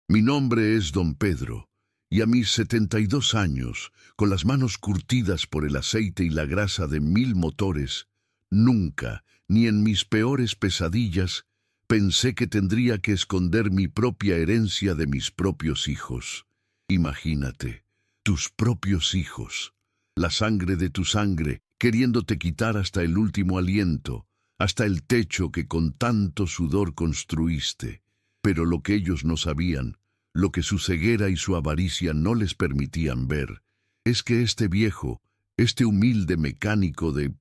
Mi nombre es don Pedro, y a mis 72 años, con las manos curtidas por el aceite y la grasa de 1000 motores, nunca, ni en mis peores pesadillas, pensé que tendría que esconder mi propia herencia de mis propios hijos. Imagínate, tus propios hijos, la sangre de tu sangre, queriéndote quitar hasta el último aliento, hasta el techo que con tanto sudor construiste. Pero lo que ellos no sabían, lo que su ceguera y su avaricia no les permitían ver, es que este viejo, este humilde mecánico de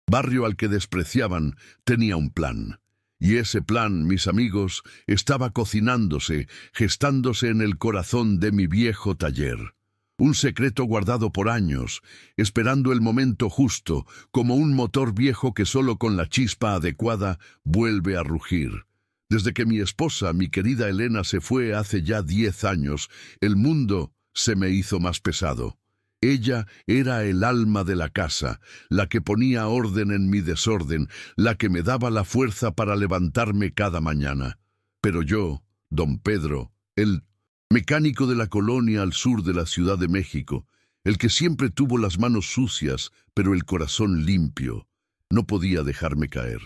barrio al que despreciaban, tenía un plan. Y ese plan, mis amigos, estaba cocinándose, gestándose en el corazón de mi viejo taller. Un secreto guardado por años, esperando el momento justo, como un motor viejo que solo con la chispa adecuada vuelve a rugir. Desde que mi esposa, mi querida Elena, se fue hace ya 10 años, el mundo se me hizo más pesado. Ella era el alma de la casa, la que ponía orden en mi desorden, la que me daba la fuerza para levantarme cada mañana. Pero yo, don Pedro, el mecánico de la colonia al sur de la Ciudad de México, el que siempre tuvo las manos sucias, pero el corazón limpio, no podía dejarme caer.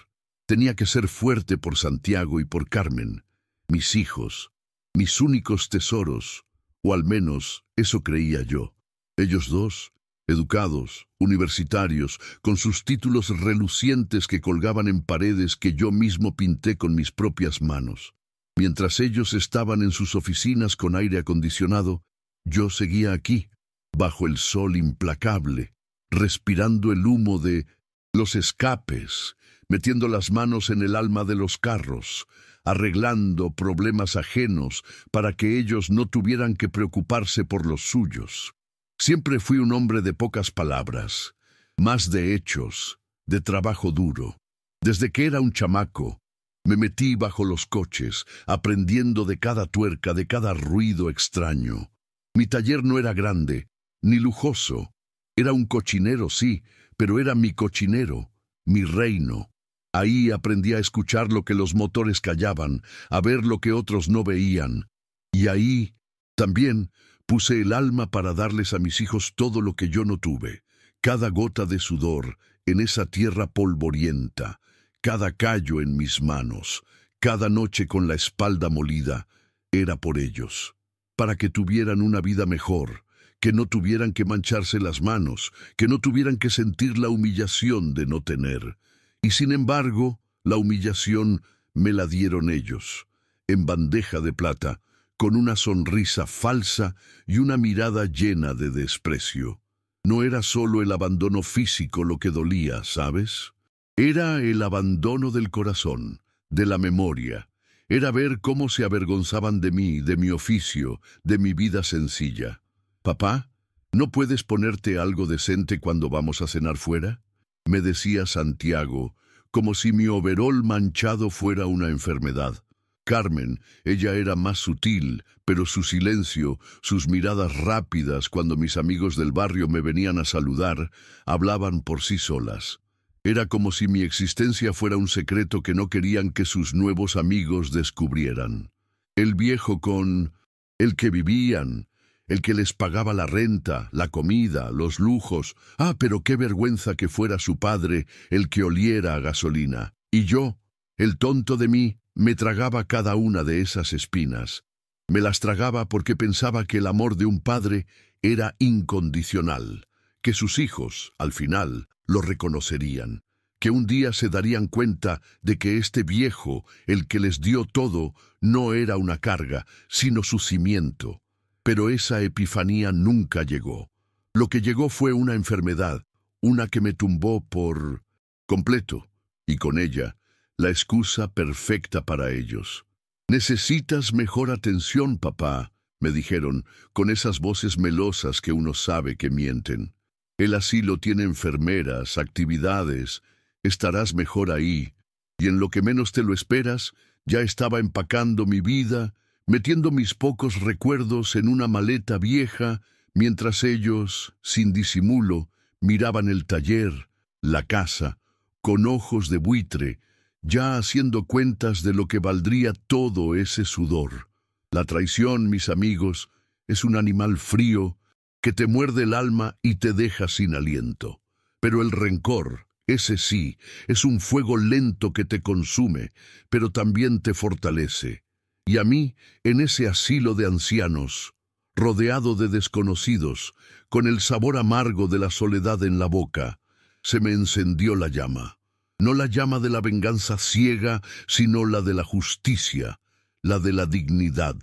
Tenía que ser fuerte por Santiago y por Carmen, mis hijos, mis únicos tesoros, o al menos eso creía yo. Ellos dos, educados, universitarios, con sus títulos relucientes que colgaban en paredes que yo mismo pinté con mis propias manos. Mientras ellos estaban en sus oficinas con aire acondicionado, yo seguía aquí, bajo el sol implacable, respirando el humo de los escapes, metiendo las manos en el alma de los carros, arreglando problemas ajenos para que ellos no tuvieran que preocuparse por los suyos. Siempre fui un hombre de pocas palabras, más de hechos, de trabajo duro. Desde que era un chamaco, me metí bajo los coches, aprendiendo de cada tuerca, de cada ruido extraño. Mi taller no era grande, ni lujoso. Era un cochinero, sí, pero era mi cochinero, mi reino. Ahí aprendí a escuchar lo que los motores callaban, a ver lo que otros no veían. Y ahí, también, puse el alma para darles a mis hijos todo lo que yo no tuve. Cada gota de sudor en esa tierra polvorienta, cada callo en mis manos, cada noche con la espalda molida, era por ellos. Para que tuvieran una vida mejor, que no tuvieran que mancharse las manos, que no tuvieran que sentir la humillación de no tener. Y sin embargo, la humillación me la dieron ellos, en bandeja de plata, con una sonrisa falsa y una mirada llena de desprecio. No era solo el abandono físico lo que dolía, ¿sabes? Era el abandono del corazón, de la memoria. Era ver cómo se avergonzaban de mí, de mi oficio, de mi vida sencilla. «Papá, ¿no puedes ponerte algo decente cuando vamos a cenar fuera?», me decía Santiago, como si mi overol manchado fuera una enfermedad. Carmen, ella era más sutil, pero su silencio, sus miradas rápidas cuando mis amigos del barrio me venían a saludar, hablaban por sí solas. Era como si mi existencia fuera un secreto que no querían que sus nuevos amigos descubrieran. El viejo con el que vivían, el que les pagaba la renta, la comida, los lujos. Pero qué vergüenza que fuera su padre el que oliera a gasolina. Y yo, el tonto de mí, me tragaba cada una de esas espinas. Me las tragaba porque pensaba que el amor de un padre era incondicional, que sus hijos, al final, lo reconocerían, que un día se darían cuenta de que este viejo, el que les dio todo, no era una carga, sino su cimiento. Pero esa epifanía nunca llegó. Lo que llegó fue una enfermedad, una que me tumbó por completo, y con ella, la excusa perfecta para ellos. «Necesitas mejor atención, papá», me dijeron, con esas voces melosas que uno sabe que mienten. «El asilo tiene enfermeras, actividades, estarás mejor ahí». Y en lo que menos te lo esperas, ya estaba empacando mi vida, metiendo mis pocos recuerdos en una maleta vieja, mientras ellos, sin disimulo, miraban el taller, la casa, con ojos de buitre, ya haciendo cuentas de lo que valdría todo ese sudor. La traición, mis amigos, es un animal frío que te muerde el alma y te deja sin aliento. Pero el rencor, ese sí, es un fuego lento que te consume, pero también te fortalece. Y a mí, en ese asilo de ancianos, rodeado de desconocidos, con el sabor amargo de la soledad en la boca, se me encendió la llama. No la llama de la venganza ciega, sino la de la justicia, la de la dignidad,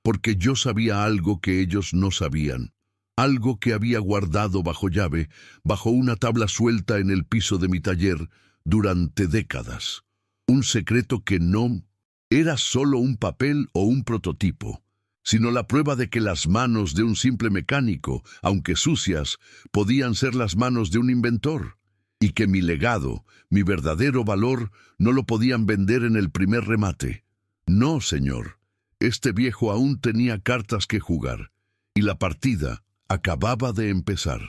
porque yo sabía algo que ellos no sabían, algo que había guardado bajo llave, bajo una tabla suelta en el piso de mi taller durante décadas. Un secreto que no era solo un papel o un prototipo, sino la prueba de que las manos de un simple mecánico, aunque sucias, podían ser las manos de un inventor, y que mi legado, mi verdadero valor, no lo podían vender en el primer remate. No, señor, este viejo aún tenía cartas que jugar, y la partida acababa de empezar.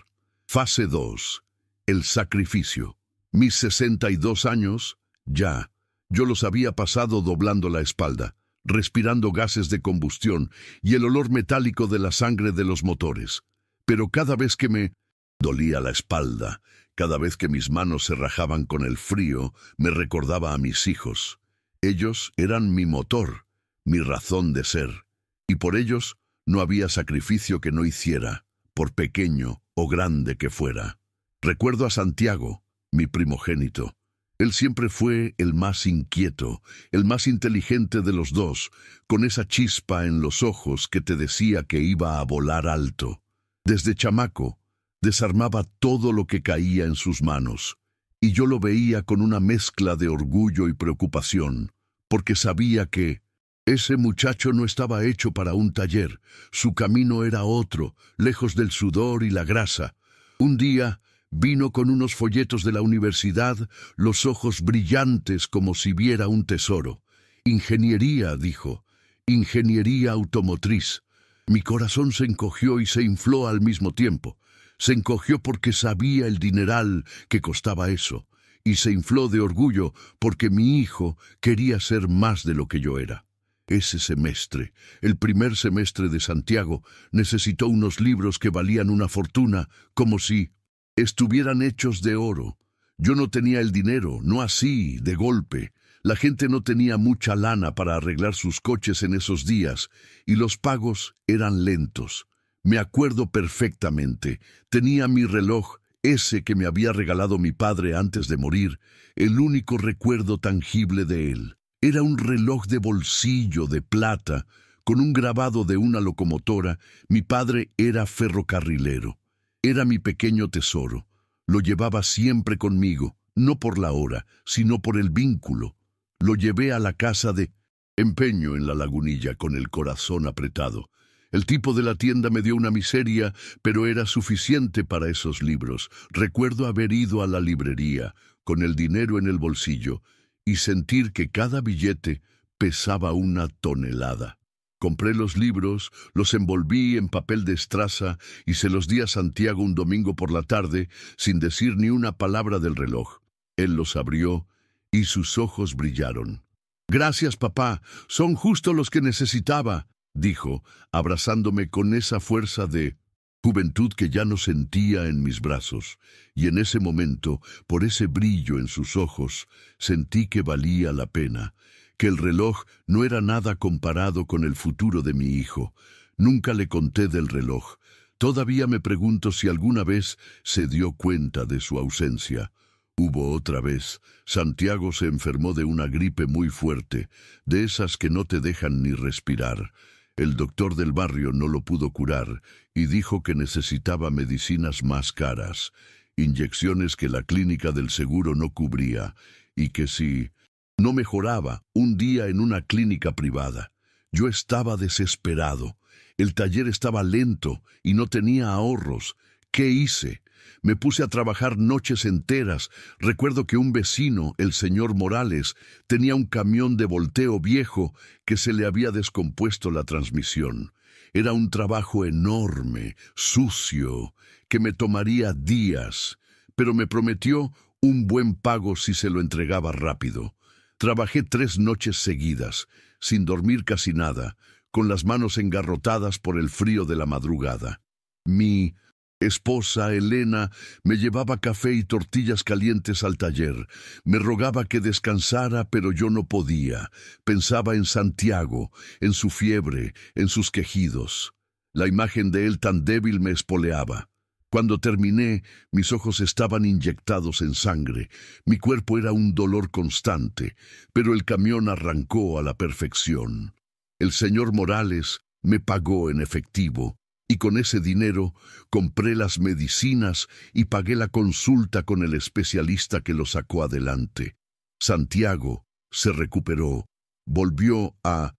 Fase 2. El sacrificio. Mis 62 años, ya, yo los había pasado doblando la espalda, respirando gases de combustión y el olor metálico de la sangre de los motores. Pero cada vez que me dolía la espalda, cada vez que mis manos se rajaban con el frío, me recordaba a mis hijos. Ellos eran mi motor, mi razón de ser, y por ellos no había sacrificio que no hiciera, por pequeño o grande que fuera. Recuerdo a Santiago, mi primogénito. Él siempre fue el más inquieto, el más inteligente de los dos, con esa chispa en los ojos que te decía que iba a volar alto. Desde chamaco, desarmaba todo lo que caía en sus manos, y yo lo veía con una mezcla de orgullo y preocupación, porque sabía que ese muchacho no estaba hecho para un taller, su camino era otro, lejos del sudor y la grasa. Un día vino con unos folletos de la universidad, los ojos brillantes como si viera un tesoro. Ingeniería, dijo, ingeniería automotriz. Mi corazón se encogió y se infló al mismo tiempo. Se encogió porque sabía el dineral que costaba eso, y se infló de orgullo porque mi hijo quería ser más de lo que yo era. Ese semestre, el primer semestre de Santiago, necesitó unos libros que valían una fortuna, como si estuvieran hechos de oro. Yo no tenía el dinero, no así, de golpe. La gente no tenía mucha lana para arreglar sus coches en esos días, y los pagos eran lentos. Me acuerdo perfectamente. Tenía mi reloj, ese que me había regalado mi padre antes de morir, el único recuerdo tangible de él. Era un reloj de bolsillo de plata, con un grabado de una locomotora. Mi padre era ferrocarrilero. Era mi pequeño tesoro. Lo llevaba siempre conmigo, no por la hora, sino por el vínculo. Lo llevé a la casa de empeño en la Lagunilla con el corazón apretado. El tipo de la tienda me dio una miseria, pero era suficiente para esos libros. Recuerdo haber ido a la librería, con el dinero en el bolsillo, y sentir que cada billete pesaba una tonelada. Compré los libros, los envolví en papel de estraza y se los di a Santiago un domingo por la tarde, sin decir ni una palabra del reloj. Él los abrió y sus ojos brillaron. «Gracias, papá, son justo los que necesitaba», dijo, abrazándome con esa fuerza de juventud que ya no sentía en mis brazos, y en ese momento, por ese brillo en sus ojos, sentí que valía la pena, que el reloj no era nada comparado con el futuro de mi hijo. Nunca le conté del reloj. Todavía me pregunto si alguna vez se dio cuenta de su ausencia. Hubo otra vez. Santiago se enfermó de una gripe muy fuerte, de esas que no te dejan ni respirar. El doctor del barrio no lo pudo curar y dijo que necesitaba medicinas más caras, inyecciones que la clínica del seguro no cubría, y que si no mejoraba, un día en una clínica privada. Yo estaba desesperado. El taller estaba lento y no tenía ahorros. ¿Qué hice? Me puse a trabajar noches enteras. Recuerdo que un vecino, el señor Morales, tenía un camión de volteo viejo que se le había descompuesto la transmisión. Era un trabajo enorme, sucio, que me tomaría días, pero me prometió un buen pago si se lo entregaba rápido. Trabajé 3 noches seguidas, sin dormir casi nada, con las manos engarrotadas por el frío de la madrugada. Mi esposa, Elena, me llevaba café y tortillas calientes al taller. Me rogaba que descansara, pero yo no podía. Pensaba en Santiago, en su fiebre, en sus quejidos. La imagen de él tan débil me espoleaba. Cuando terminé, mis ojos estaban inyectados en sangre. Mi cuerpo era un dolor constante, pero el camión arrancó a la perfección. El señor Morales me pagó en efectivo, y con ese dinero compré las medicinas y pagué la consulta con el especialista que lo sacó adelante. Santiago se recuperó, volvió a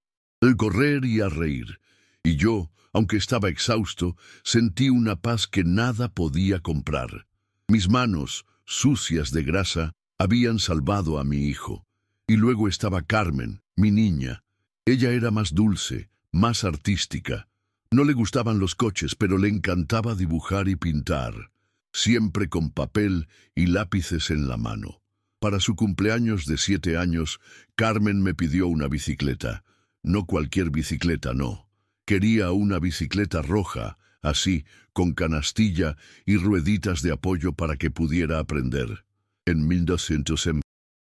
correr y a reír, y yo, aunque estaba exhausto, sentí una paz que nada podía comprar. Mis manos, sucias de grasa, habían salvado a mi hijo. Y luego estaba Carmen, mi niña. Ella era más dulce, más artística. No le gustaban los coches, pero le encantaba dibujar y pintar, siempre con papel y lápices en la mano. Para su cumpleaños de 7 años, Carmen me pidió una bicicleta. No cualquier bicicleta, no. Quería una bicicleta roja, así, con canastilla y rueditas de apoyo para que pudiera aprender. En 1200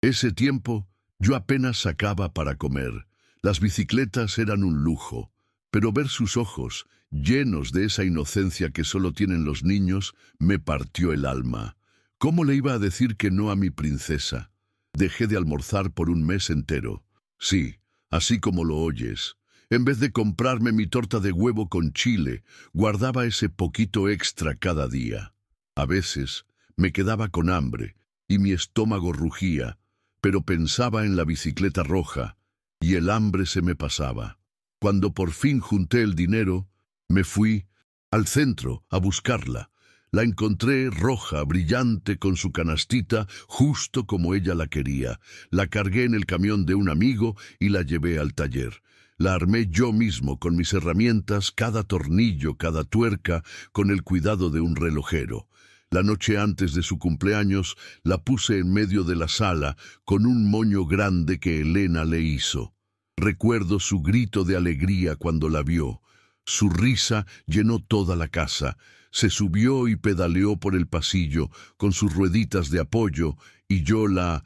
ese tiempo, yo apenas sacaba para comer. Las bicicletas eran un lujo, pero ver sus ojos, llenos de esa inocencia que solo tienen los niños, me partió el alma. ¿Cómo le iba a decir que no a mi princesa? Dejé de almorzar por un mes entero. Sí, así como lo oyes. En vez de comprarme mi torta de huevo con chile, guardaba ese poquito extra cada día. A veces me quedaba con hambre y mi estómago rugía, pero pensaba en la bicicleta roja y el hambre se me pasaba. Cuando por fin junté el dinero, me fui al centro a buscarla. La encontré roja, brillante, con su canastita, justo como ella la quería. La cargué en el camión de un amigo y la llevé al taller. La armé yo mismo con mis herramientas, cada tornillo, cada tuerca, con el cuidado de un relojero. La noche antes de su cumpleaños la puse en medio de la sala con un moño grande que Elena le hizo. Recuerdo su grito de alegría cuando la vio. Su risa llenó toda la casa. Se subió y pedaleó por el pasillo con sus rueditas de apoyo y yo la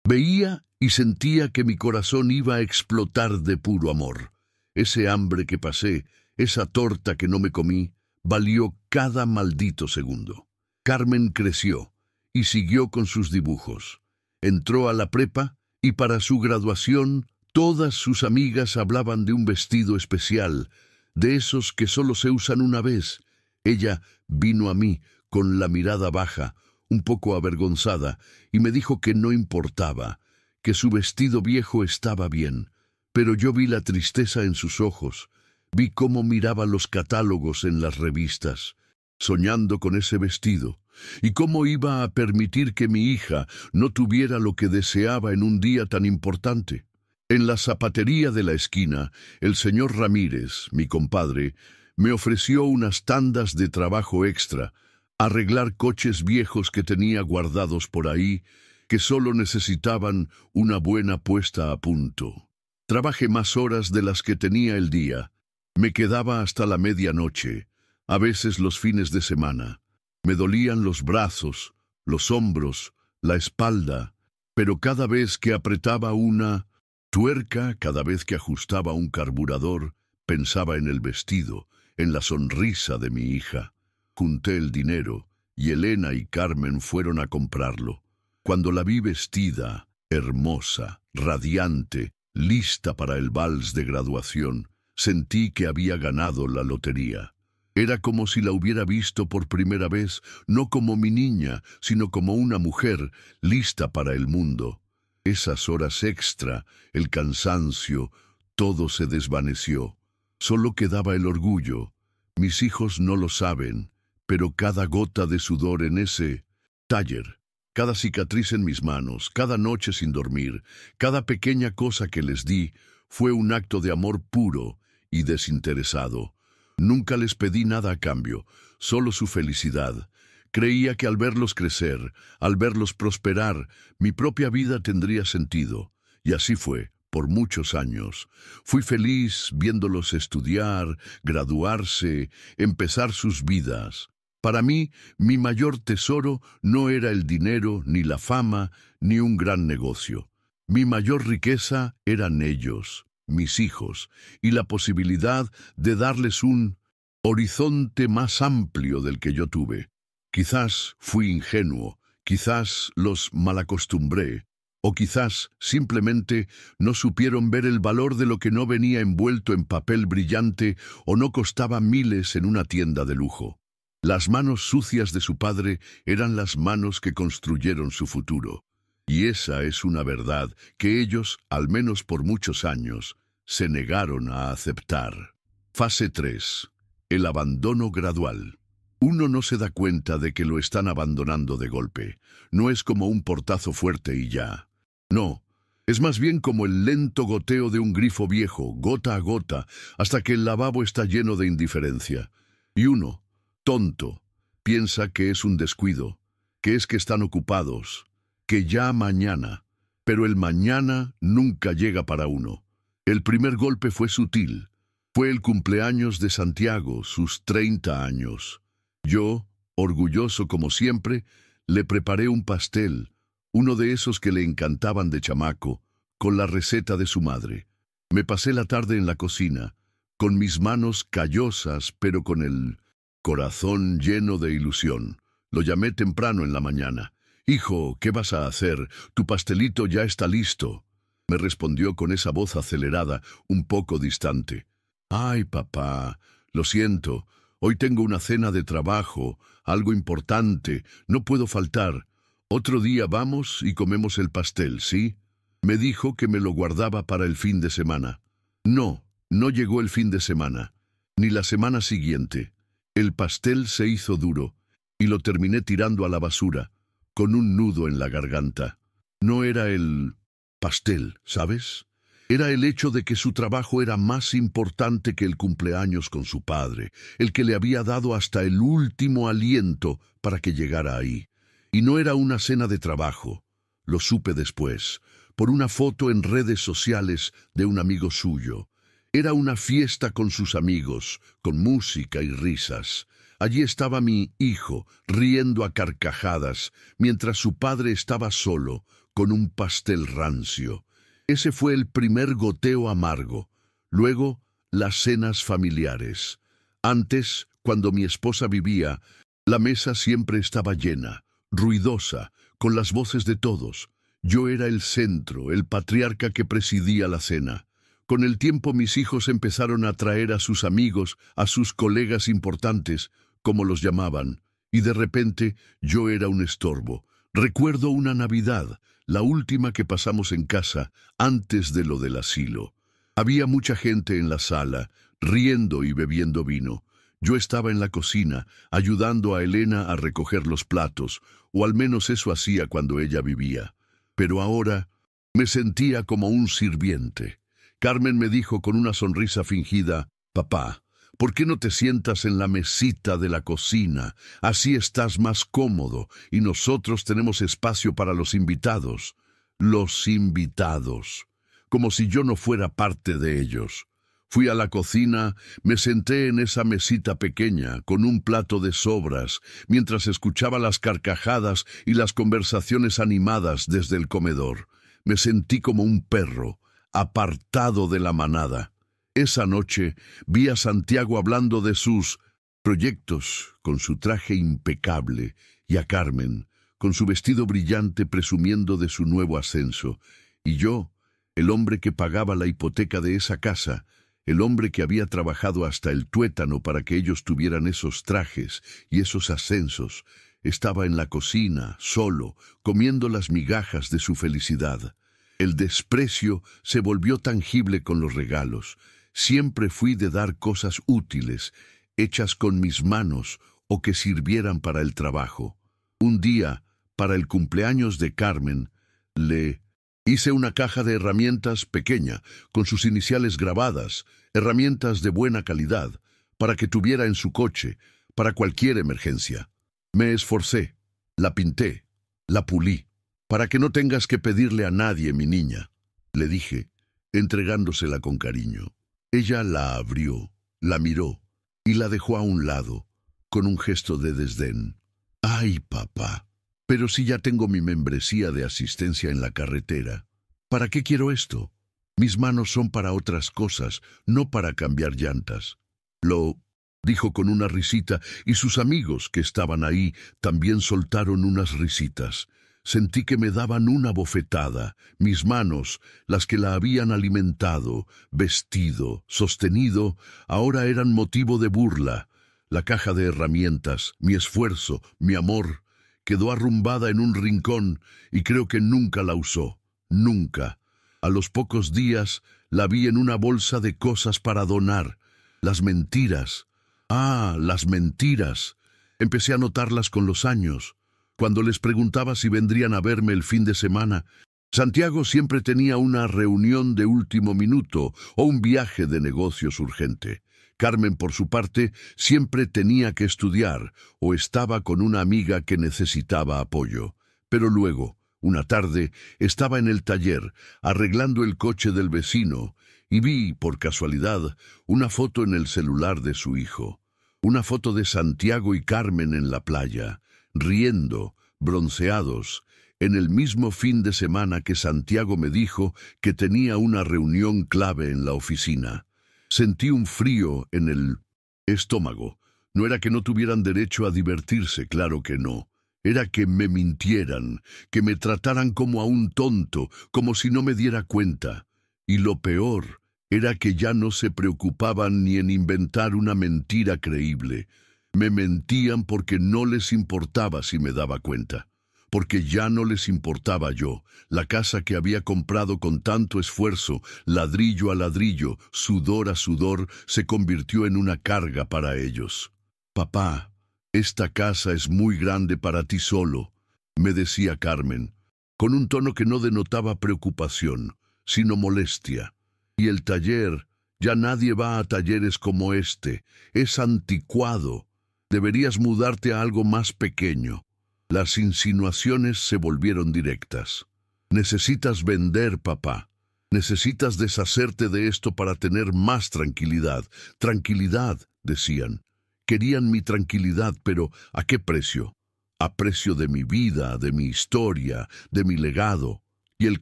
veía y sentía que mi corazón iba a explotar de puro amor. Ese hambre que pasé, esa torta que no me comí, valió cada maldito segundo. Carmen creció y siguió con sus dibujos. Entró a la prepa y para su graduación todas sus amigas hablaban de un vestido especial, de esos que solo se usan una vez. Ella vino a mí con la mirada baja, un poco avergonzada, y me dijo que no importaba, que su vestido viejo estaba bien, pero yo vi la tristeza en sus ojos, vi cómo miraba los catálogos en las revistas, soñando con ese vestido, y cómo iba a permitir que mi hija no tuviera lo que deseaba en un día tan importante. En la zapatería de la esquina, el señor Ramírez, mi compadre, me ofreció unas tandas de trabajo extra, arreglar coches viejos que tenía guardados por ahí, que solo necesitaban una buena puesta a punto. Trabajé más horas de las que tenía el día. Me quedaba hasta la medianoche, a veces los fines de semana. Me dolían los brazos, los hombros, la espalda, pero cada vez que apretaba una tuerca, cada vez que ajustaba un carburador, pensaba en el vestido, en la sonrisa de mi hija. Junté el dinero y Elena y Carmen fueron a comprarlo. Cuando la vi vestida, hermosa, radiante, lista para el vals de graduación, sentí que había ganado la lotería. Era como si la hubiera visto por primera vez, no como mi niña, sino como una mujer lista para el mundo. Esas horas extra, el cansancio, todo se desvaneció. Solo quedaba el orgullo. Mis hijos no lo saben, pero cada gota de sudor en ese taller, cada cicatriz en mis manos, cada noche sin dormir, cada pequeña cosa que les di, fue un acto de amor puro y desinteresado. Nunca les pedí nada a cambio, solo su felicidad. Creía que al verlos crecer, al verlos prosperar, mi propia vida tendría sentido. Y así fue, por muchos años. Fui feliz viéndolos estudiar, graduarse, empezar sus vidas. Para mí, mi mayor tesoro no era el dinero, ni la fama, ni un gran negocio. Mi mayor riqueza eran ellos, mis hijos, y la posibilidad de darles un horizonte más amplio del que yo tuve. Quizás fui ingenuo, quizás los malacostumbré, o quizás simplemente no supieron ver el valor de lo que no venía envuelto en papel brillante o no costaba miles en una tienda de lujo. Las manos sucias de su padre eran las manos que construyeron su futuro. Y esa es una verdad que ellos, al menos por muchos años, se negaron a aceptar. Fase 3. El abandono gradual. Uno no se da cuenta de que lo están abandonando de golpe. No es como un portazo fuerte y ya. No, es más bien como el lento goteo de un grifo viejo, gota a gota, hasta que el lavabo está lleno de indiferencia. Y uno, tonto, piensa que es un descuido, que es que están ocupados, que ya mañana. Pero el mañana nunca llega para uno. El primer golpe fue sutil. Fue el cumpleaños de Santiago, sus 30 años. Yo, orgulloso como siempre, le preparé un pastel, uno de esos que le encantaban de chamaco, con la receta de su madre. Me pasé la tarde en la cocina, con mis manos callosas, pero con el corazón lleno de ilusión. Lo llamé temprano en la mañana. «Hijo, ¿qué vas a hacer? Tu pastelito ya está listo», me respondió con esa voz acelerada, un poco distante. «Ay, papá, lo siento. Hoy tengo una cena de trabajo, algo importante, no puedo faltar. Otro día vamos y comemos el pastel, ¿sí?» Me dijo que me lo guardaba para el fin de semana. No, no llegó el fin de semana, ni la semana siguiente. El pastel se hizo duro, y lo terminé tirando a la basura, con un nudo en la garganta. No era el pastel, ¿sabes? Era el hecho de que su trabajo era más importante que el cumpleaños con su padre, el que le había dado hasta el último aliento para que llegara ahí. Y no era una cena de trabajo, lo supe después, por una foto en redes sociales de un amigo suyo. Era una fiesta con sus amigos, con música y risas. Allí estaba mi hijo, riendo a carcajadas, mientras su padre estaba solo, con un pastel rancio. Ese fue el primer goteo amargo. Luego, las cenas familiares. Antes, cuando mi esposa vivía, la mesa siempre estaba llena, ruidosa, con las voces de todos. Yo era el centro, el patriarca que presidía la cena. Con el tiempo mis hijos empezaron a traer a sus amigos, a sus colegas importantes, como los llamaban, y de repente yo era un estorbo. Recuerdo una Navidad, la última que pasamos en casa, antes de lo del asilo. Había mucha gente en la sala, riendo y bebiendo vino. Yo estaba en la cocina, ayudando a Elena a recoger los platos, o al menos eso hacía cuando ella vivía. Pero ahora me sentía como un sirviente. Carmen me dijo con una sonrisa fingida: «Papá, ¿por qué no te sientas en la mesita de la cocina? Así estás más cómodo y nosotros tenemos espacio para los invitados». Los invitados. Como si yo no fuera parte de ellos. Fui a la cocina, me senté en esa mesita pequeña, con un plato de sobras, mientras escuchaba las carcajadas y las conversaciones animadas desde el comedor. Me sentí como un perro, apartado de la manada. Esa noche vi a Santiago hablando de sus proyectos, con su traje impecable, y a Carmen, con su vestido brillante presumiendo de su nuevo ascenso. Y yo, el hombre que pagaba la hipoteca de esa casa, el hombre que había trabajado hasta el tuétano para que ellos tuvieran esos trajes y esos ascensos, estaba en la cocina, solo, comiendo las migajas de su felicidad. El desprecio se volvió tangible con los regalos. Siempre fui de dar cosas útiles, hechas con mis manos o que sirvieran para el trabajo. Un día, para el cumpleaños de Carmen, le hice una caja de herramientas pequeña, con sus iniciales grabadas, herramientas de buena calidad, para que tuviera en su coche, para cualquier emergencia. Me esforcé, la pinté, la pulí, para que no tengas que pedirle a nadie, mi niña, le dije. entregándosela con cariño. Ella la abrió, la miró y la dejó a un lado, con un gesto de desdén. «Ay, papá, pero si ya tengo mi membresía de asistencia en la carretera, ¿para qué quiero esto? Mis manos son para otras cosas, no para cambiar llantas». Lo dijo con una risita, y sus amigos que estaban ahí también soltaron unas risitas. Sentí que me daban una bofetada. Mis manos, las que la habían alimentado, vestido, sostenido, ahora eran motivo de burla. La caja de herramientas, mi esfuerzo, mi amor, quedó arrumbada en un rincón y creo que nunca la usó. Nunca. A los pocos días la vi en una bolsa de cosas para donar. Las mentiras. Ah, las mentiras. Empecé a notarlas con los años. Cuando les preguntaba si vendrían a verme el fin de semana, Santiago siempre tenía una reunión de último minuto o un viaje de negocios urgente. Carmen, por su parte, siempre tenía que estudiar o estaba con una amiga que necesitaba apoyo. Pero luego, una tarde, estaba en el taller, arreglando el coche del vecino, y vi, por casualidad, una foto en el celular de su hijo. Una foto de Santiago y Carmen en la playa, riendo, bronceados, en el mismo fin de semana que Santiago me dijo que tenía una reunión clave en la oficina. Sentí un frío en el estómago. No era que no tuvieran derecho a divertirse, claro que no. Era que me mintieran, que me trataran como a un tonto, como si no me diera cuenta. Y lo peor era que ya no se preocupaban ni en inventar una mentira creíble. Me mentían porque no les importaba si me daba cuenta. Porque ya no les importaba yo, la casa que había comprado con tanto esfuerzo, ladrillo a ladrillo, sudor a sudor, se convirtió en una carga para ellos. «Papá, esta casa es muy grande para ti solo», me decía Carmen, con un tono que no denotaba preocupación, sino molestia. «Y el taller, ya nadie va a talleres como este, es anticuado. Deberías mudarte a algo más pequeño». Las insinuaciones se volvieron directas. «Necesitas vender, papá. Necesitas deshacerte de esto para tener más tranquilidad». «Tranquilidad», decían. Querían mi tranquilidad, pero ¿a qué precio? A precio de mi vida, de mi historia, de mi legado. Y el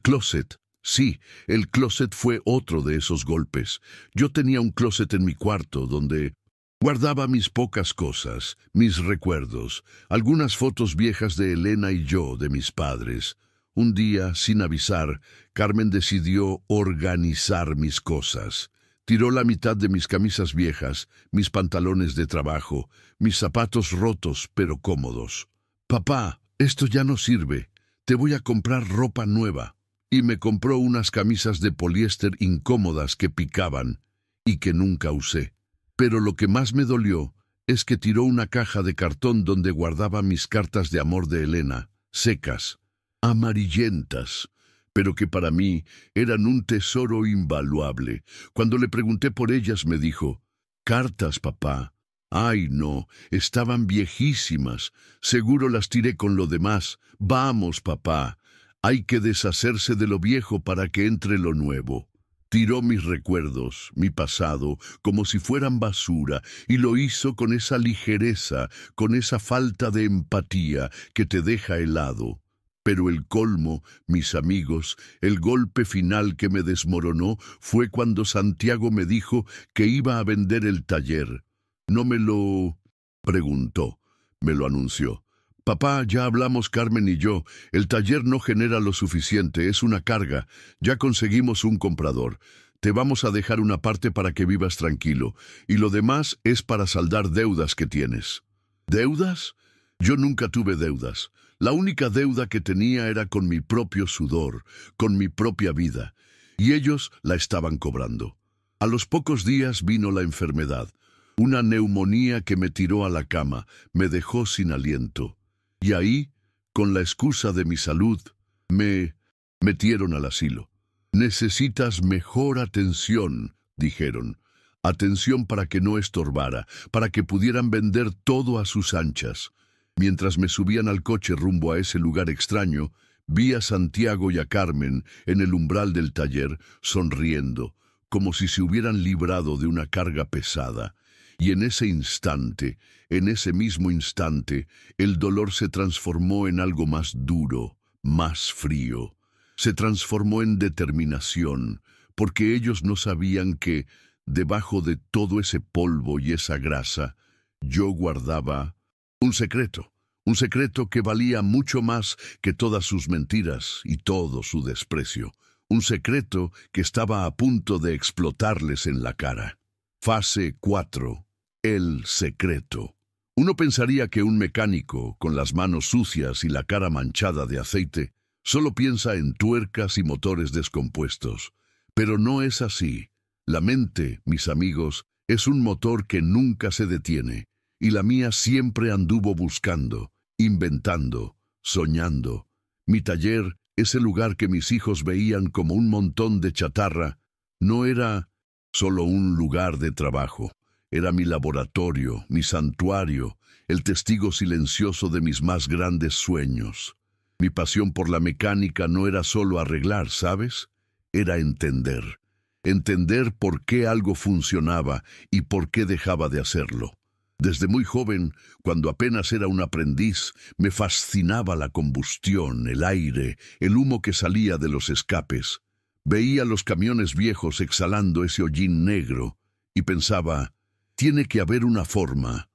closet. Sí, el closet fue otro de esos golpes. Yo tenía un closet en mi cuarto donde guardaba mis pocas cosas, mis recuerdos, algunas fotos viejas de Elena y yo, de mis padres. Un día, sin avisar, Carmen decidió organizar mis cosas. Tiró la mitad de mis camisas viejas, mis pantalones de trabajo, mis zapatos rotos pero cómodos. «Papá, esto ya no sirve. Te voy a comprar ropa nueva». Y me compró unas camisas de poliéster incómodas que picaban y que nunca usé. Pero lo que más me dolió es que tiró una caja de cartón donde guardaba mis cartas de amor de Elena, secas, amarillentas, pero que para mí eran un tesoro invaluable. Cuando le pregunté por ellas me dijo: «¿Cartas, papá?» «Ay, no, estaban viejísimas. Seguro las tiré con lo demás. Vamos, papá. Hay que deshacerse de lo viejo para que entre lo nuevo». Tiró mis recuerdos, mi pasado, como si fueran basura, y lo hizo con esa ligereza, con esa falta de empatía que te deja helado. Pero el colmo, mis amigos, el golpe final que me desmoronó fue cuando Santiago me dijo que iba a vender el taller. No me lo preguntó, me lo anunció. «Papá, ya hablamos Carmen y yo. El taller no genera lo suficiente, es una carga. Ya conseguimos un comprador. Te vamos a dejar una parte para que vivas tranquilo, y lo demás es para saldar deudas que tienes». ¿Deudas? Yo nunca tuve deudas. La única deuda que tenía era con mi propio sudor, con mi propia vida, y ellos la estaban cobrando. A los pocos días vino la enfermedad, una neumonía que me tiró a la cama, me dejó sin aliento. Y ahí, con la excusa de mi salud, me metieron al asilo. «Necesitas mejor atención», dijeron. Atención para que no estorbara, para que pudieran vender todo a sus anchas. Mientras me subían al coche rumbo a ese lugar extraño, Vi a Santiago y a Carmen en el umbral del taller, sonriendo, como si se hubieran librado de una carga pesada. Y en ese instante, en ese mismo instante, el dolor se transformó en algo más duro, más frío. Se transformó en determinación, porque ellos no sabían que, debajo de todo ese polvo y esa grasa, yo guardaba un secreto que valía mucho más que todas sus mentiras y todo su desprecio, un secreto que estaba a punto de explotarles en la cara. Fase 4. El secreto. Uno pensaría que un mecánico, con las manos sucias y la cara manchada de aceite, solo piensa en tuercas y motores descompuestos. Pero no es así. La mente, mis amigos, es un motor que nunca se detiene, y la mía siempre anduvo buscando, inventando, soñando. Mi taller, ese lugar que mis hijos veían como un montón de chatarra, no era solo un lugar de trabajo. Era mi laboratorio, mi santuario, el testigo silencioso de mis más grandes sueños. Mi pasión por la mecánica no era solo arreglar, ¿sabes? Era entender. Entender por qué algo funcionaba y por qué dejaba de hacerlo. Desde muy joven, cuando apenas era un aprendiz, me fascinaba la combustión, el aire, el humo que salía de los escapes. Veía los camiones viejos exhalando ese hollín negro y pensaba, tiene que haber una forma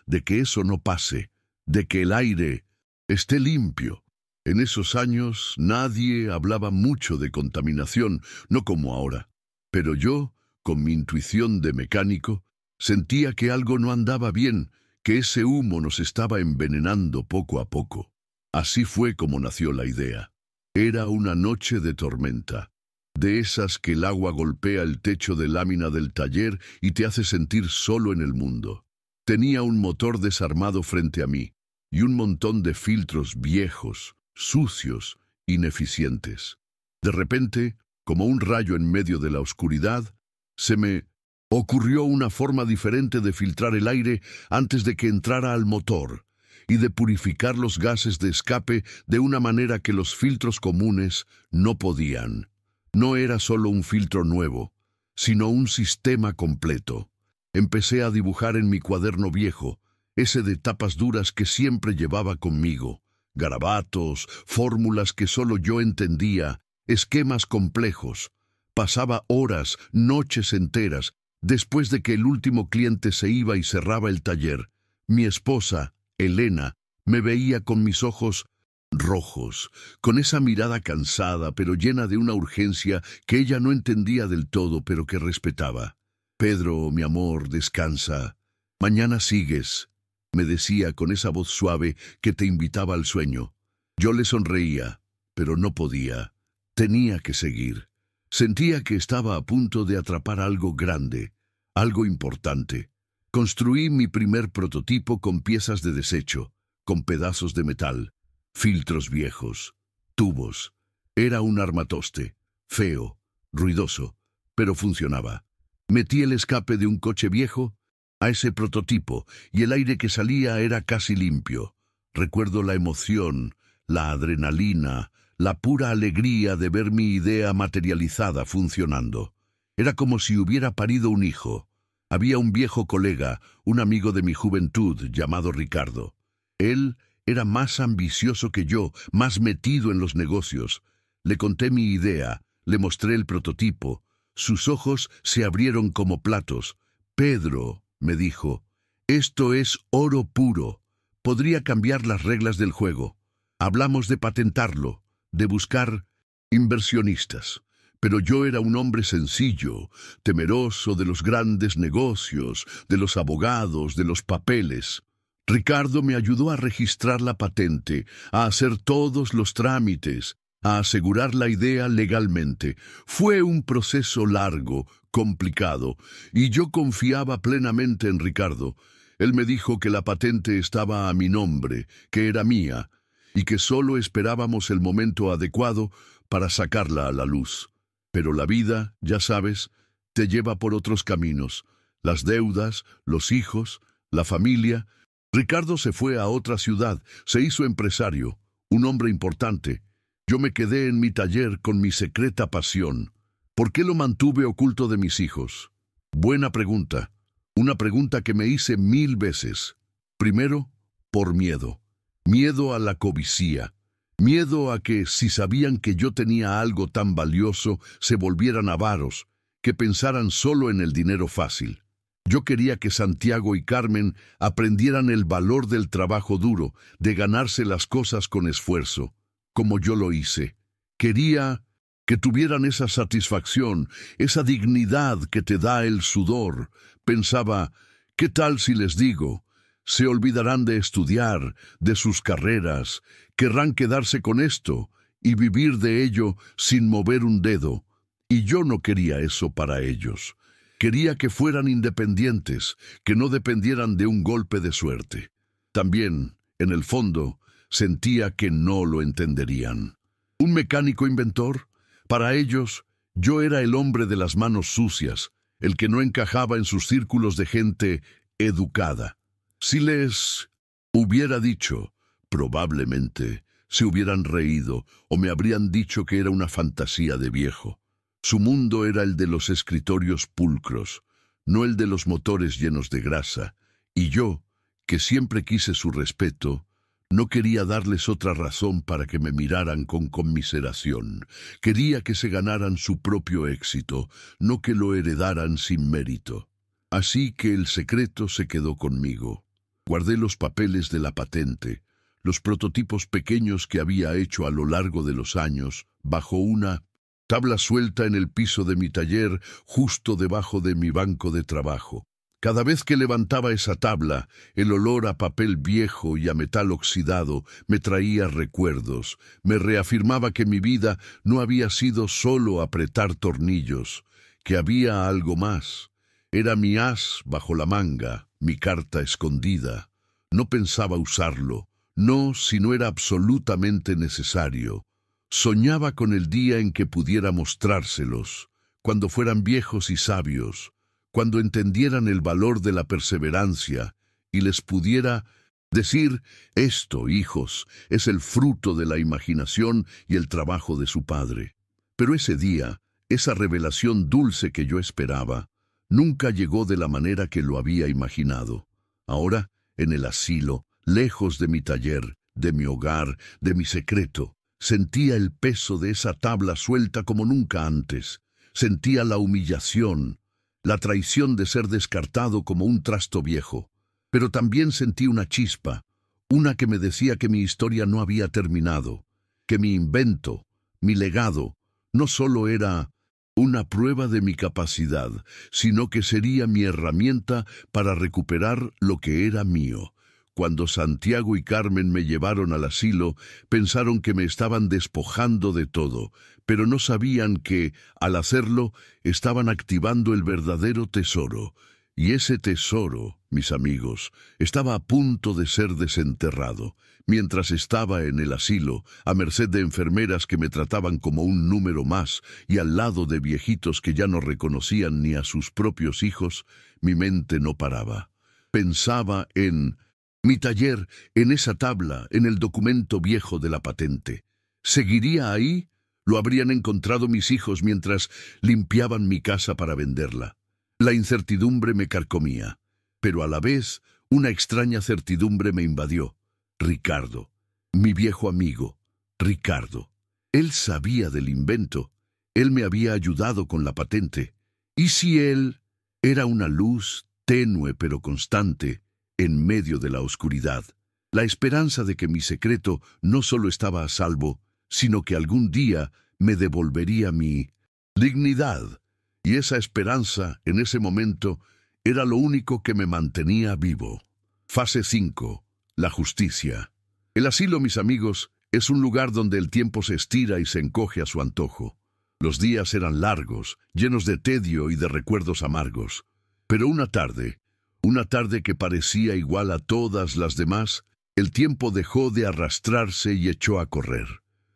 de que eso no pase, de que el aire esté limpio. En esos años nadie hablaba mucho de contaminación, no como ahora. Pero yo, con mi intuición de mecánico, sentía que algo no andaba bien, que ese humo nos estaba envenenando poco a poco. Así fue como nació la idea. Era una noche de tormenta, de esas que el agua golpea el techo de lámina del taller y te hace sentir solo en el mundo. Tenía un motor desarmado frente a mí y un montón de filtros viejos, sucios, ineficientes. De repente, como un rayo en medio de la oscuridad, se me ocurrió una forma diferente de filtrar el aire antes de que entrara al motor y de purificar los gases de escape de una manera que los filtros comunes no podían. No era solo un filtro nuevo, sino un sistema completo. Empecé a dibujar en mi cuaderno viejo, ese de tapas duras que siempre llevaba conmigo, garabatos, fórmulas que solo yo entendía, esquemas complejos. Pasaba horas, noches enteras, después de que el último cliente se iba y cerraba el taller. Mi esposa, Elena, me veía con mis ojos rojos, con esa mirada cansada pero llena de una urgencia que ella no entendía del todo pero que respetaba. «Pedro, mi amor, descansa. Mañana sigues», me decía con esa voz suave que te invitaba al sueño. Yo le sonreía, pero no podía. Tenía que seguir. Sentía que estaba a punto de atrapar algo grande, algo importante. Construí mi primer prototipo con piezas de desecho, con pedazos de metal, filtros viejos, tubos. Era un armatoste, feo, ruidoso, pero funcionaba. Metí el escape de un coche viejo a ese prototipo y el aire que salía era casi limpio. Recuerdo la emoción, la adrenalina, la pura alegría de ver mi idea materializada funcionando. Era como si hubiera parido un hijo. Había un viejo colega, un amigo de mi juventud llamado Ricardo. Él era más ambicioso que yo, más metido en los negocios. Le conté mi idea, le mostré el prototipo. Sus ojos se abrieron como platos. «Pedro», me dijo, «esto es oro puro. Podría cambiar las reglas del juego». Hablamos de patentarlo, de buscar inversionistas. Pero yo era un hombre sencillo, temeroso de los grandes negocios, de los abogados, de los papeles. Ricardo me ayudó a registrar la patente, a hacer todos los trámites, a asegurar la idea legalmente. Fue un proceso largo, complicado, y yo confiaba plenamente en Ricardo. Él me dijo que la patente estaba a mi nombre, que era mía, y que solo esperábamos el momento adecuado para sacarla a la luz. Pero la vida, ya sabes, te lleva por otros caminos. Las deudas, los hijos, la familia. Ricardo se fue a otra ciudad, se hizo empresario, un hombre importante. Yo me quedé en mi taller con mi secreta pasión. ¿Por qué lo mantuve oculto de mis hijos? Buena pregunta. Una pregunta que me hice 1000 veces. Primero, por miedo. Miedo a la codicia. Miedo a que, si sabían que yo tenía algo tan valioso, se volvieran avaros, que pensaran solo en el dinero fácil. Yo quería que Santiago y Carmen aprendieran el valor del trabajo duro, de ganarse las cosas con esfuerzo, como yo lo hice. Quería que tuvieran esa satisfacción, esa dignidad que te da el sudor. Pensaba, ¿qué tal si les digo? Se olvidarán de estudiar, de sus carreras, querrán quedarse con esto y vivir de ello sin mover un dedo. Y yo no quería eso para ellos. Quería que fueran independientes, que no dependieran de un golpe de suerte. También, en el fondo, sentía que no lo entenderían. ¿Un mecánico inventor? Para ellos, yo era el hombre de las manos sucias, el que no encajaba en sus círculos de gente educada. Si les hubiera dicho, probablemente se hubieran reído o me habrían dicho que era una fantasía de viejo. Su mundo era el de los escritorios pulcros, no el de los motores llenos de grasa, y yo, que siempre quise su respeto, no quería darles otra razón para que me miraran con conmiseración. Quería que se ganaran su propio éxito, no que lo heredaran sin mérito. Así que el secreto se quedó conmigo. Guardé los papeles de la patente, los prototipos pequeños que había hecho a lo largo de los años, bajo una tabla suelta en el piso de mi taller, justo debajo de mi banco de trabajo. Cada vez que levantaba esa tabla, el olor a papel viejo y a metal oxidado me traía recuerdos, me reafirmaba que mi vida no había sido solo apretar tornillos, que había algo más. Era mi as bajo la manga, mi carta escondida. No pensaba usarlo, no si no era absolutamente necesario. Soñaba con el día en que pudiera mostrárselos, cuando fueran viejos y sabios, cuando entendieran el valor de la perseverancia y les pudiera decir, esto, hijos, es el fruto de la imaginación y el trabajo de su padre. Pero ese día, esa revelación dulce que yo esperaba, nunca llegó de la manera que lo había imaginado. Ahora, en el asilo, lejos de mi taller, de mi hogar, de mi secreto, sentía el peso de esa tabla suelta como nunca antes. Sentía la humillación, la traición de ser descartado como un trasto viejo. Pero también sentí una chispa, una que me decía que mi historia no había terminado, que mi invento, mi legado, no solo era una prueba de mi capacidad, sino que sería mi herramienta para recuperar lo que era mío. Cuando Santiago y Carmen me llevaron al asilo, pensaron que me estaban despojando de todo, pero no sabían que, al hacerlo, estaban activando el verdadero tesoro. Y ese tesoro, mis amigos, estaba a punto de ser desenterrado. Mientras estaba en el asilo, a merced de enfermeras que me trataban como un número más, y al lado de viejitos que ya no reconocían ni a sus propios hijos, mi mente no paraba. Pensaba en mi taller, en esa tabla, en el documento viejo de la patente. ¿Seguiría ahí? ¿Lo habrían encontrado mis hijos mientras limpiaban mi casa para venderla? La incertidumbre me carcomía, pero a la vez una extraña certidumbre me invadió. Ricardo, mi viejo amigo, Ricardo. Él sabía del invento. Él me había ayudado con la patente. ¿Y si él era una luz tenue pero constante en medio de la oscuridad? La esperanza de que mi secreto no solo estaba a salvo, sino que algún día me devolvería mi dignidad. Y esa esperanza, en ese momento, era lo único que me mantenía vivo. Fase 5. La justicia. El asilo, mis amigos, es un lugar donde el tiempo se estira y se encoge a su antojo. Los días eran largos, llenos de tedio y de recuerdos amargos. Pero una tarde que parecía igual a todas las demás, el tiempo dejó de arrastrarse y echó a correr.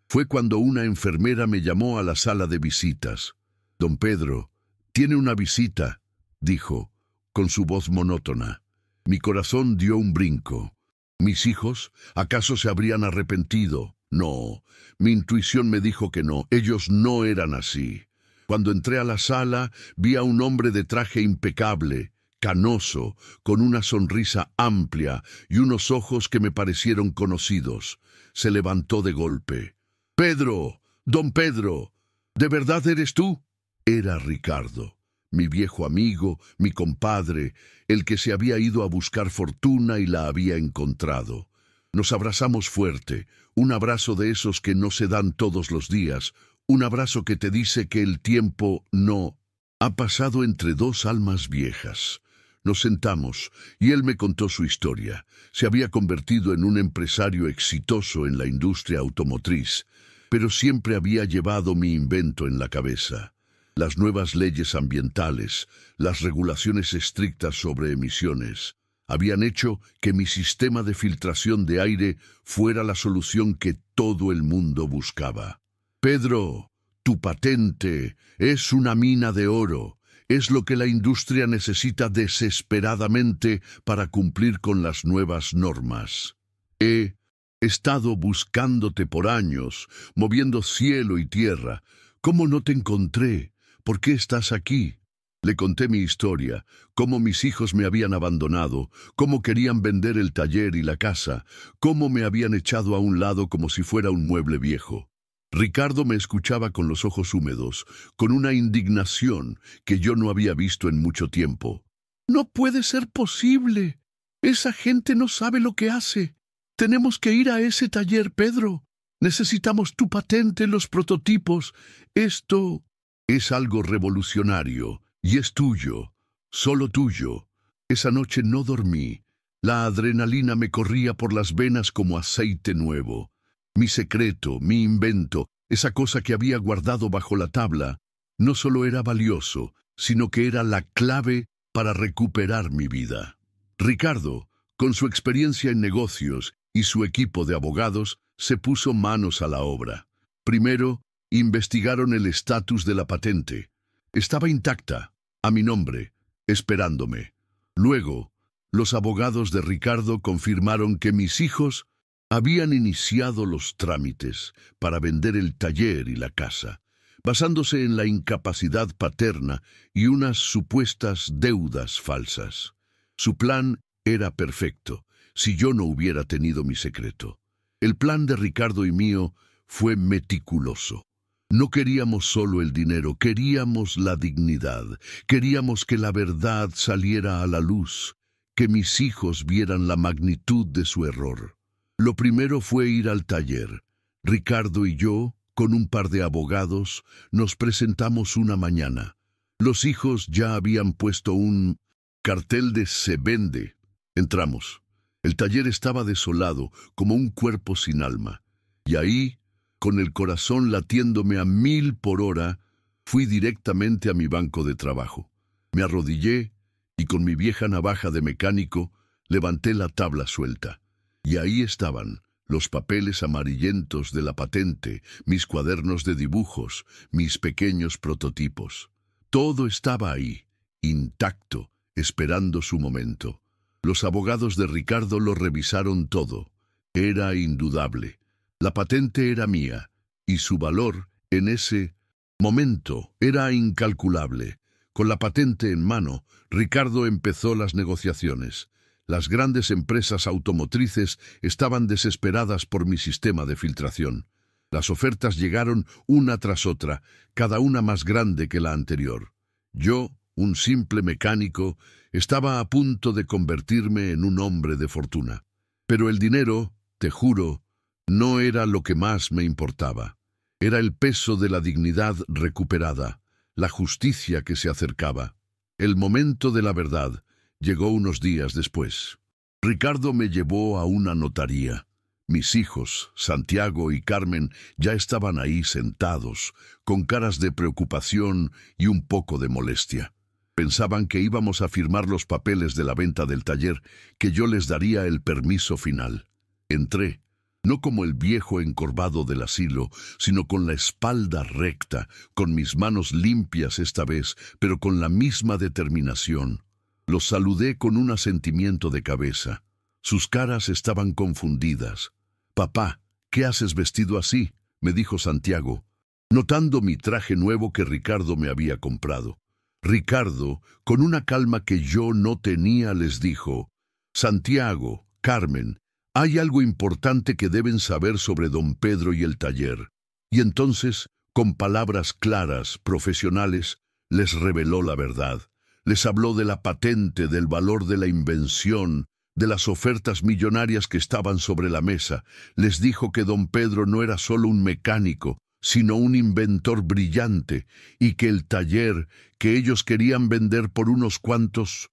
Fue cuando una enfermera me llamó a la sala de visitas. «Don Pedro, tiene una visita», dijo, con su voz monótona. Mi corazón dio un brinco. ¿Mis hijos? ¿Acaso se habrían arrepentido? No, mi intuición me dijo que no, ellos no eran así. Cuando entré a la sala, vi a un hombre de traje impecable, canoso, con una sonrisa amplia y unos ojos que me parecieron conocidos. Se levantó de golpe. «¡Pedro! ¡Don Pedro! ¿De verdad eres tú?» Era Ricardo, mi viejo amigo, mi compadre, el que se había ido a buscar fortuna y la había encontrado. Nos abrazamos fuerte, un abrazo de esos que no se dan todos los días, un abrazo que te dice que el tiempo no ha pasado entre dos almas viejas. Nos sentamos y él me contó su historia. Se había convertido en un empresario exitoso en la industria automotriz, pero siempre había llevado mi invento en la cabeza. Las nuevas leyes ambientales, las regulaciones estrictas sobre emisiones, habían hecho que mi sistema de filtración de aire fuera la solución que todo el mundo buscaba. «Pedro, tu patente es una mina de oro. Es lo que la industria necesita desesperadamente para cumplir con las nuevas normas. He estado buscándote por años, moviendo cielo y tierra. ¿Cómo no te encontré? ¿Por qué estás aquí?» Le conté mi historia, cómo mis hijos me habían abandonado, cómo querían vender el taller y la casa, cómo me habían echado a un lado como si fuera un mueble viejo. Ricardo me escuchaba con los ojos húmedos, con una indignación que yo no había visto en mucho tiempo. «No puede ser posible. Esa gente no sabe lo que hace. Tenemos que ir a ese taller, Pedro. Necesitamos tu patente, los prototipos. Esto es algo revolucionario y es tuyo, solo tuyo». Esa noche no dormí. La adrenalina me corría por las venas como aceite nuevo. Mi secreto, mi invento, esa cosa que había guardado bajo la tabla, no solo era valioso, sino que era la clave para recuperar mi vida. Ricardo, con su experiencia en negocios y su equipo de abogados, se puso manos a la obra. Primero, investigaron el estatus de la patente. Estaba intacta, a mi nombre, esperándome. Luego, los abogados de Ricardo confirmaron que mis hijos habían iniciado los trámites para vender el taller y la casa, basándose en la incapacidad paterna y unas supuestas deudas falsas. Su plan era perfecto, si yo no hubiera tenido mi secreto. El plan de Ricardo y mío fue meticuloso. No queríamos solo el dinero, queríamos la dignidad, queríamos que la verdad saliera a la luz, que mis hijos vieran la magnitud de su error. Lo primero fue ir al taller. Ricardo y yo, con un par de abogados, nos presentamos una mañana. Los hijos ya habían puesto un cartel de «Se vende». Entramos. El taller estaba desolado, como un cuerpo sin alma. Y ahí, con el corazón latiéndome a 1000 por hora, fui directamente a mi banco de trabajo. Me arrodillé y con mi vieja navaja de mecánico levanté la tabla suelta. Y ahí estaban los papeles amarillentos de la patente, mis cuadernos de dibujos, mis pequeños prototipos. Todo estaba ahí, intacto, esperando su momento. Los abogados de Ricardo lo revisaron todo. Era indudable. La patente era mía, y su valor, en ese momento, era incalculable. Con la patente en mano, Ricardo empezó las negociaciones. Las grandes empresas automotrices estaban desesperadas por mi sistema de filtración. Las ofertas llegaron una tras otra, cada una más grande que la anterior. Yo, un simple mecánico, estaba a punto de convertirme en un hombre de fortuna. Pero el dinero, te juro, no era lo que más me importaba. Era el peso de la dignidad recuperada, la justicia que se acercaba. El momento de la verdad llegó unos días después. Ricardo me llevó a una notaría. Mis hijos, Santiago y Carmen, ya estaban ahí sentados, con caras de preocupación y un poco de molestia. Pensaban que íbamos a firmar los papeles de la venta del taller, que yo les daría el permiso final. Entré, no como el viejo encorvado del asilo, sino con la espalda recta, con mis manos limpias esta vez, pero con la misma determinación. Los saludé con un asentimiento de cabeza. Sus caras estaban confundidas. «Papá, ¿Qué haces vestido así?, me dijo Santiago, notando mi traje nuevo que Ricardo me había comprado. Ricardo, con una calma que yo no tenía, les dijo: Santiago, Carmen, hay algo importante que deben saber sobre don Pedro y el taller. Y entonces, con palabras claras, profesionales, les reveló la verdad. Les habló de la patente, del valor de la invención, de las ofertas millonarias que estaban sobre la mesa. Les dijo que don Pedro no era solo un mecánico, sino un inventor brillante, y que el taller que ellos querían vender por unos cuantos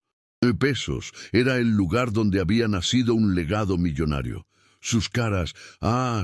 pesos era el lugar donde había nacido un legado millonario. Sus caras,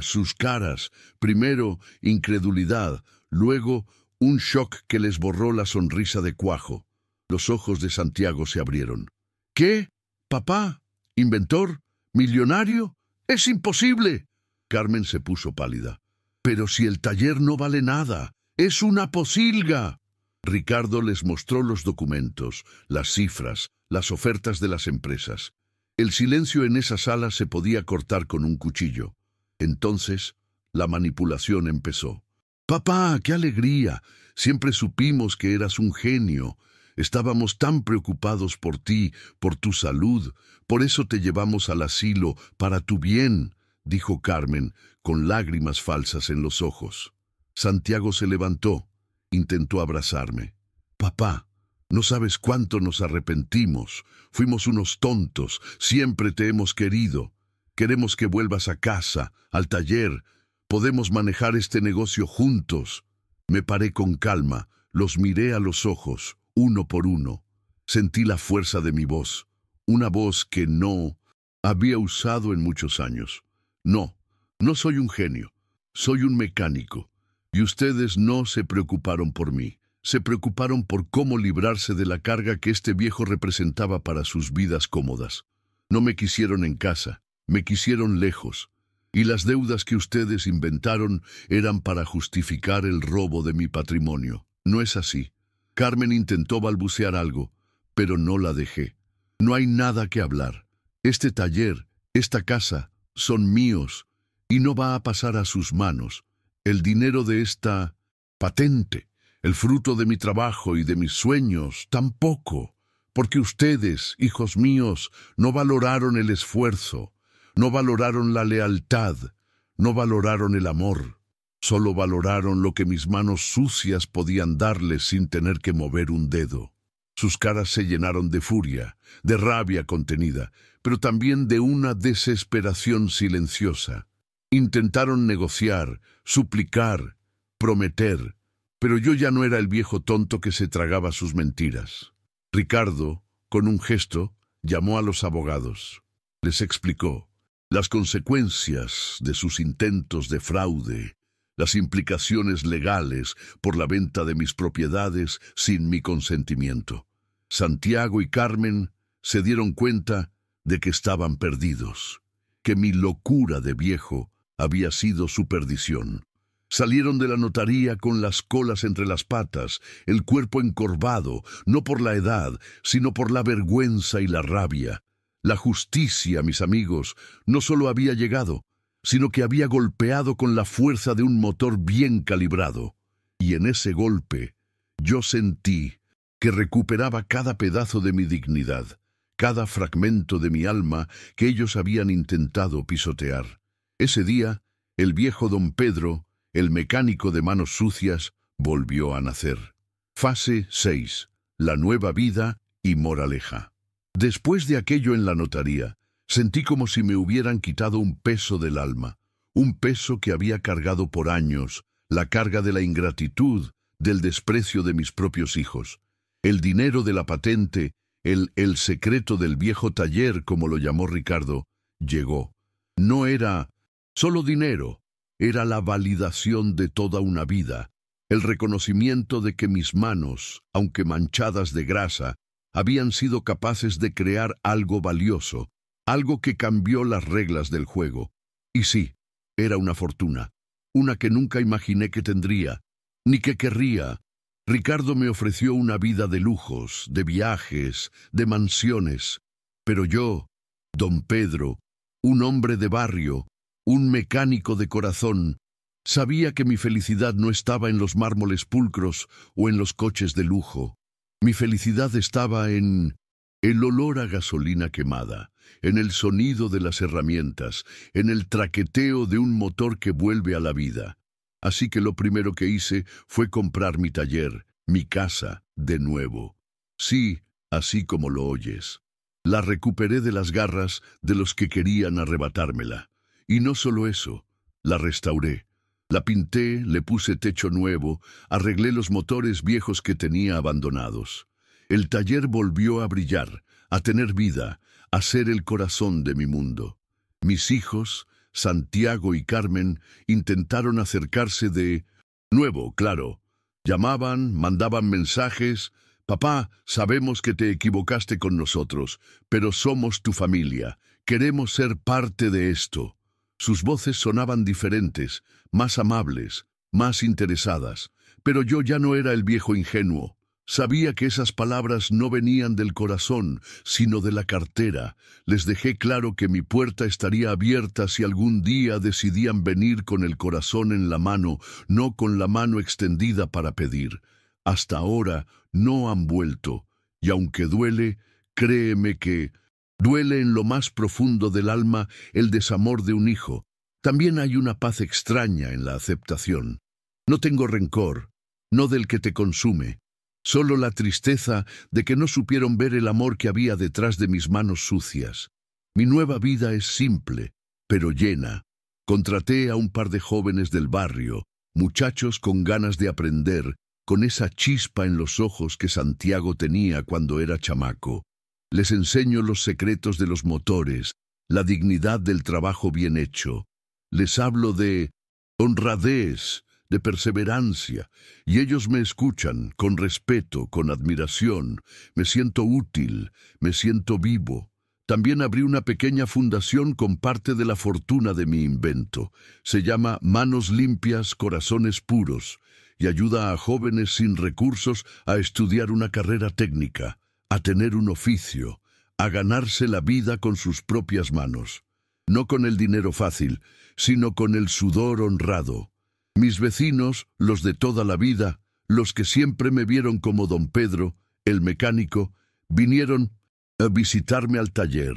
sus caras. Primero, incredulidad, luego, un shock que les borró la sonrisa de cuajo. Los ojos de Santiago se abrieron. ¿Qué? ¿Papá? ¿Inventor? ¿Millonario? ¡Es imposible! Carmen se puso pálida. Pero si el taller no vale nada, es una posilga. Ricardo les mostró los documentos, las cifras, las ofertas de las empresas. El silencio en esa sala se podía cortar con un cuchillo. Entonces, la manipulación empezó. Papá, qué alegría. Siempre supimos que eras un genio. Estábamos tan preocupados por ti, por tu salud. Por eso te llevamos al asilo, para tu bien, dijo Carmen, con lágrimas falsas en los ojos. Santiago se levantó, intentó abrazarme. Papá, no sabes cuánto nos arrepentimos. Fuimos unos tontos, siempre te hemos querido. Queremos que vuelvas a casa, al taller. Podemos manejar este negocio juntos. Me paré con calma, los miré a los ojos, uno por uno. Sentí la fuerza de mi voz, una voz que no había usado en muchos años. No, no soy un genio, soy un mecánico. Y ustedes no se preocuparon por mí. Se preocuparon por cómo librarse de la carga que este viejo representaba para sus vidas cómodas. No me quisieron en casa, me quisieron lejos. Y las deudas que ustedes inventaron eran para justificar el robo de mi patrimonio. No es así. Carmen intentó balbucear algo, pero no la dejé. No hay nada que hablar. Este taller, esta casa, son míos, y no va a pasar a sus manos. El dinero de esta patente, el fruto de mi trabajo y de mis sueños, tampoco, porque ustedes, hijos míos, no valoraron el esfuerzo, no valoraron la lealtad, no valoraron el amor. Solo valoraron lo que mis manos sucias podían darles sin tener que mover un dedo. Sus caras se llenaron de furia, de rabia contenida, pero también de una desesperación silenciosa. Intentaron negociar, suplicar, prometer, pero yo ya no era el viejo tonto que se tragaba sus mentiras. Ricardo, con un gesto, llamó a los abogados. Les explicó las consecuencias de sus intentos de fraude, las implicaciones legales por la venta de mis propiedades sin mi consentimiento. Santiago y Carmen se dieron cuenta de que estaban perdidos, que mi locura de viejo había sido su perdición. Salieron de la notaría con las colas entre las patas, el cuerpo encorvado, no por la edad, sino por la vergüenza y la rabia. La justicia, mis amigos, no solo había llegado, sino que había golpeado con la fuerza de un motor bien calibrado. Y en ese golpe, yo sentí que recuperaba cada pedazo de mi dignidad, cada fragmento de mi alma que ellos habían intentado pisotear. Ese día, el viejo don Pedro, el mecánico de manos sucias, volvió a nacer. Fase 6. La nueva vida y moraleja. Después de aquello en la notaría, sentí como si me hubieran quitado un peso del alma, un peso que había cargado por años, la carga de la ingratitud, del desprecio de mis propios hijos. El dinero de la patente, el secreto del viejo taller, como lo llamó Ricardo, llegó. No era solo dinero, era la validación de toda una vida, el reconocimiento de que mis manos, aunque manchadas de grasa, habían sido capaces de crear algo valioso, algo que cambió las reglas del juego. Y sí, era una fortuna, una que nunca imaginé que tendría, ni que querría. Ricardo me ofreció una vida de lujos, de viajes, de mansiones, pero yo, don Pedro, un hombre de barrio, un mecánico de corazón. Sabía que mi felicidad no estaba en los mármoles pulcros o en los coches de lujo. Mi felicidad estaba en el olor a gasolina quemada, en el sonido de las herramientas, en el traqueteo de un motor que vuelve a la vida. Así que lo primero que hice fue comprar mi taller, mi casa, de nuevo. Sí, así como lo oyes. La recuperé de las garras de los que querían arrebatármela. Y no solo eso, la restauré. La pinté, le puse techo nuevo, arreglé los motores viejos que tenía abandonados. El taller volvió a brillar, a tener vida, a ser el corazón de mi mundo. Mis hijos, Santiago y Carmen, intentaron acercarse de nuevo, claro. Llamaban, mandaban mensajes. Papá, sabemos que te equivocaste con nosotros, pero somos tu familia. Queremos ser parte de esto. Sus voces sonaban diferentes, más amables, más interesadas. Pero yo ya no era el viejo ingenuo. Sabía que esas palabras no venían del corazón, sino de la cartera. Les dejé claro que mi puerta estaría abierta si algún día decidían venir con el corazón en la mano, no con la mano extendida para pedir. Hasta ahora no han vuelto, y aunque duele, créeme que duele en lo más profundo del alma el desamor de un hijo. También hay una paz extraña en la aceptación. No tengo rencor, no del que te consume. Solo la tristeza de que no supieron ver el amor que había detrás de mis manos sucias. Mi nueva vida es simple, pero llena. Contraté a un par de jóvenes del barrio, muchachos con ganas de aprender, con esa chispa en los ojos que Santiago tenía cuando era chamaco. Les enseño los secretos de los motores, la dignidad del trabajo bien hecho. Les hablo de honradez, de perseverancia, y ellos me escuchan con respeto, con admiración. Me siento útil, me siento vivo. También abrí una pequeña fundación con parte de la fortuna de mi invento. Se llama Manos Limpias, Corazones Puros, y ayuda a jóvenes sin recursos a estudiar una carrera técnica, a tener un oficio, a ganarse la vida con sus propias manos. No con el dinero fácil, sino con el sudor honrado. Mis vecinos, los de toda la vida, los que siempre me vieron como don Pedro, el mecánico, vinieron a visitarme al taller.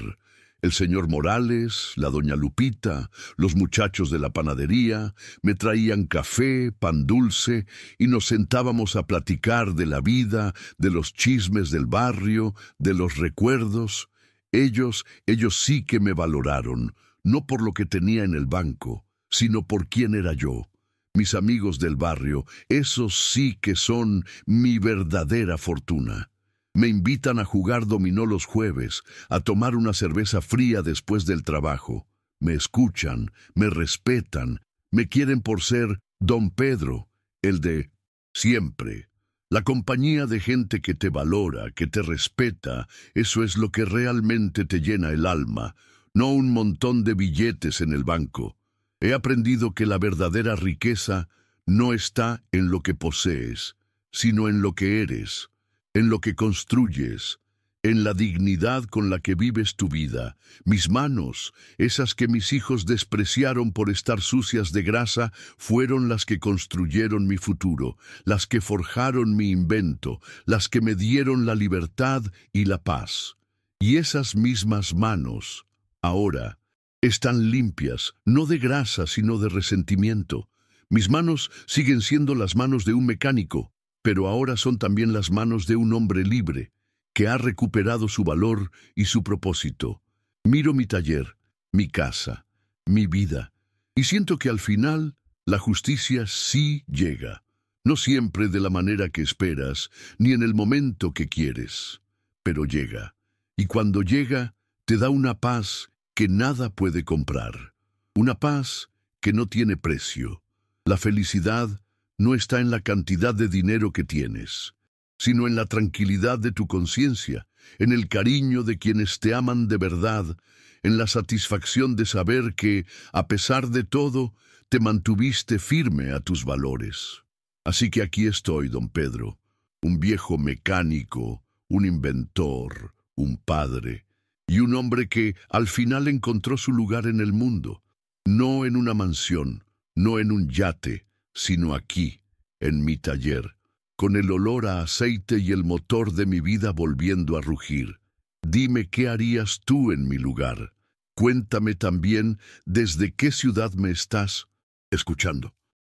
El señor Morales, la doña Lupita, los muchachos de la panadería, me traían café, pan dulce, y nos sentábamos a platicar de la vida, de los chismes del barrio, de los recuerdos. Ellos sí que me valoraron, no por lo que tenía en el banco, sino por quién era yo. Mis amigos del barrio, esos sí que son mi verdadera fortuna. Me invitan a jugar dominó los jueves, a tomar una cerveza fría después del trabajo. Me escuchan, me respetan, me quieren por ser don Pedro, el de siempre. La compañía de gente que te valora, que te respeta, eso es lo que realmente te llena el alma, no un montón de billetes en el banco. He aprendido que la verdadera riqueza no está en lo que posees, sino en lo que eres, en lo que construyes, en la dignidad con la que vives tu vida. Mis manos, esas que mis hijos despreciaron por estar sucias de grasa, fueron las que construyeron mi futuro, las que forjaron mi invento, las que me dieron la libertad y la paz. Y esas mismas manos, ahora, están limpias, no de grasa, sino de resentimiento. Mis manos siguen siendo las manos de un mecánico, pero ahora son también las manos de un hombre libre, que ha recuperado su valor y su propósito. Miro mi taller, mi casa, mi vida, y siento que al final la justicia sí llega. No siempre de la manera que esperas, ni en el momento que quieres, pero llega. Y cuando llega, te da una paz que nada puede comprar. Una paz que no tiene precio. La felicidad no está en la cantidad de dinero que tienes, sino en la tranquilidad de tu conciencia, en el cariño de quienes te aman de verdad, en la satisfacción de saber que, a pesar de todo, te mantuviste firme a tus valores. Así que aquí estoy, don Pedro, un viejo mecánico, un inventor, un padre, y un hombre que al final encontró su lugar en el mundo. No en una mansión, no en un yate, sino aquí, en mi taller, con el olor a aceite y el motor de mi vida volviendo a rugir. Dime qué harías tú en mi lugar. Cuéntame también desde qué ciudad me estás escuchando.